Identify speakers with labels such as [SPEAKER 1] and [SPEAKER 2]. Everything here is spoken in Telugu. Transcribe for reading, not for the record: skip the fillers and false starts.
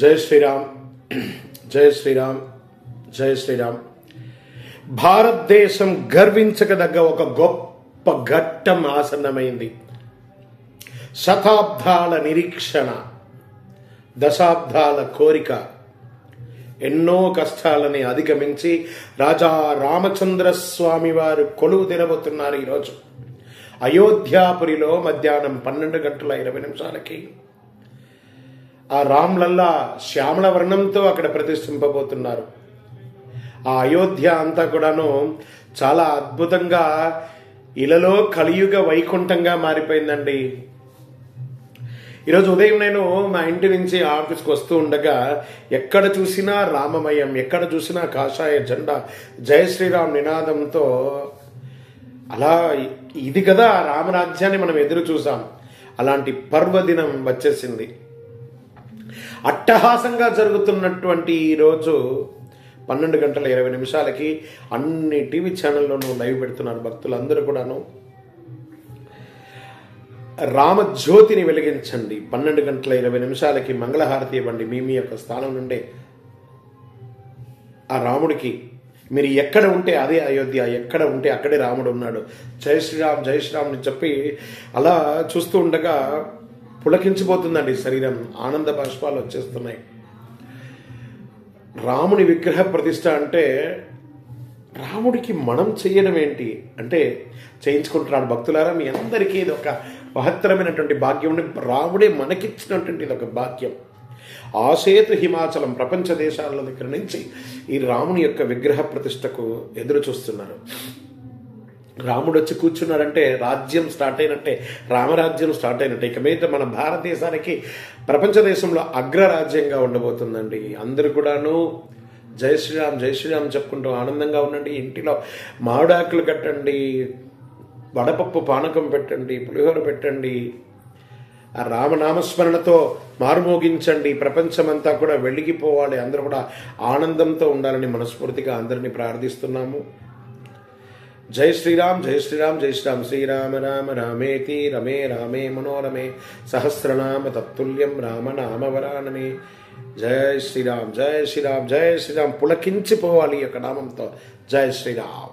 [SPEAKER 1] జై శ్రీరామ్, జై శ్రీరామ్, జై శ్రీరామ్. భారతదేశం గర్వించకదగ్గ ఒక గొప్ప ఘట్టం ఆసన్నమైంది. శతాబ్దాల నిరీక్షణ, దశాబ్దాల కోరిక, ఎన్నో కష్టాలని అధిగమించి రాజా రామచంద్ర స్వామి వారు కొలువు తెరబోతున్నారు. ఈరోజు అయోధ్యాపురిలో మధ్యాహ్నం 12:20 ఆ రామ్లల్లా శ్యామల వర్ణంతో అక్కడ ప్రతిష్ఠింపబోతున్నారు. ఆ అయోధ్య అంతా కూడాను చాలా అద్భుతంగా ఇలలో కలియుగ వైకుంఠంగా మారిపోయిందండి. ఈరోజు ఉదయం నేను మా ఇంటి నుంచి ఆఫీస్కి వస్తూ ఉండగా ఎక్కడ చూసినా రామమయం, ఎక్కడ చూసినా కాషాయ జెండా, జై శ్రీరామ్ నినాదంతో అలా ఇది కదా రామరాజ్యాన్ని మనం ఎదురు చూసాం. అలాంటి పర్వదినం వచ్చేసింది. అట్టహాసంగా జరుగుతున్నటువంటి ఈరోజు 12:20 అన్ని టీవీ ఛానల్లోనూ లైవ్ పెడుతున్నారు. భక్తులందరూ కూడాను రామజ్యోతిని వెలిగించండి. 12:20 మంగళహారతి ఇవ్వండి. మీ యొక్క స్థానం నుండే ఆ రాముడికి మీరు ఎక్కడ ఉంటే అదే అయోధ్య, ఎక్కడ ఉంటే అక్కడే రాముడు ఉన్నాడు. జై శ్రీరామ్, జై శ్రీరామ్ అని చెప్పి అలా చూస్తూ ఉండగా పులకించిపోతుందండి శరీరం. ఆనంద బాష్పాలు వచ్చేస్తున్నాయి. రాముని విగ్రహ ప్రతిష్ఠ అంటే రాముడికి మనం చేయడం ఏంటి అంటే చేయించుకుంటున్నాడు. భక్తులారా, మీ అందరికీ ఇది ఒక మహత్తరమైనటువంటి భాగ్యం. రాముడే మనకిచ్చినటువంటి ఇది ఒక భాగ్యం. ఆసేతు హిమాచలం ప్రపంచ దేశాల దగ్గర నుంచి ఈ రాముని యొక్క విగ్రహ ప్రతిష్టకు ఎదురు చూస్తున్నారు. రాముడు వచ్చి కూర్చున్నాడంటే రాజ్యం స్టార్ట్ అయినట్టే, రామరాజ్యం స్టార్ట్ అయినట్టే. ఇక మీద మన భారతదేశానికి ప్రపంచ దేశంలో అగ్రరాజ్యంగా ఉండబోతుందండి. అందరూ కూడాను జై శ్రీరామ్, జై శ్రీరామ్ చెప్పుకుంటూ ఆనందంగా ఉండండి. ఇంటిలో మామిడాకులు కట్టండి, వడపప్పు పానకం పెట్టండి, పులిహోర పెట్టండి, ఆ రామనామస్మరణతో మారుమోగించండి. ప్రపంచమంతా కూడా వెలిగిపోవాలి. అందరూ కూడా ఆనందంతో ఉండాలని మనస్ఫూర్తిగా అందరినీ ప్రార్థిస్తున్నాము. జై శ్రీరామ్, జై శ్రీరామ్, జై శ్రీరామ్. శ్రీరామ రామ రామేతి రమే రామే మనోరమే సహస్రనామ తత్తుల్యం రామనామవరాననే. జై శ్రీరామ్, జై శ్రీరామ్, జై శ్రీరామ్. పులకించిపోవాలి ఈ యొక్క నామంతో. జై శ్రీరామ్.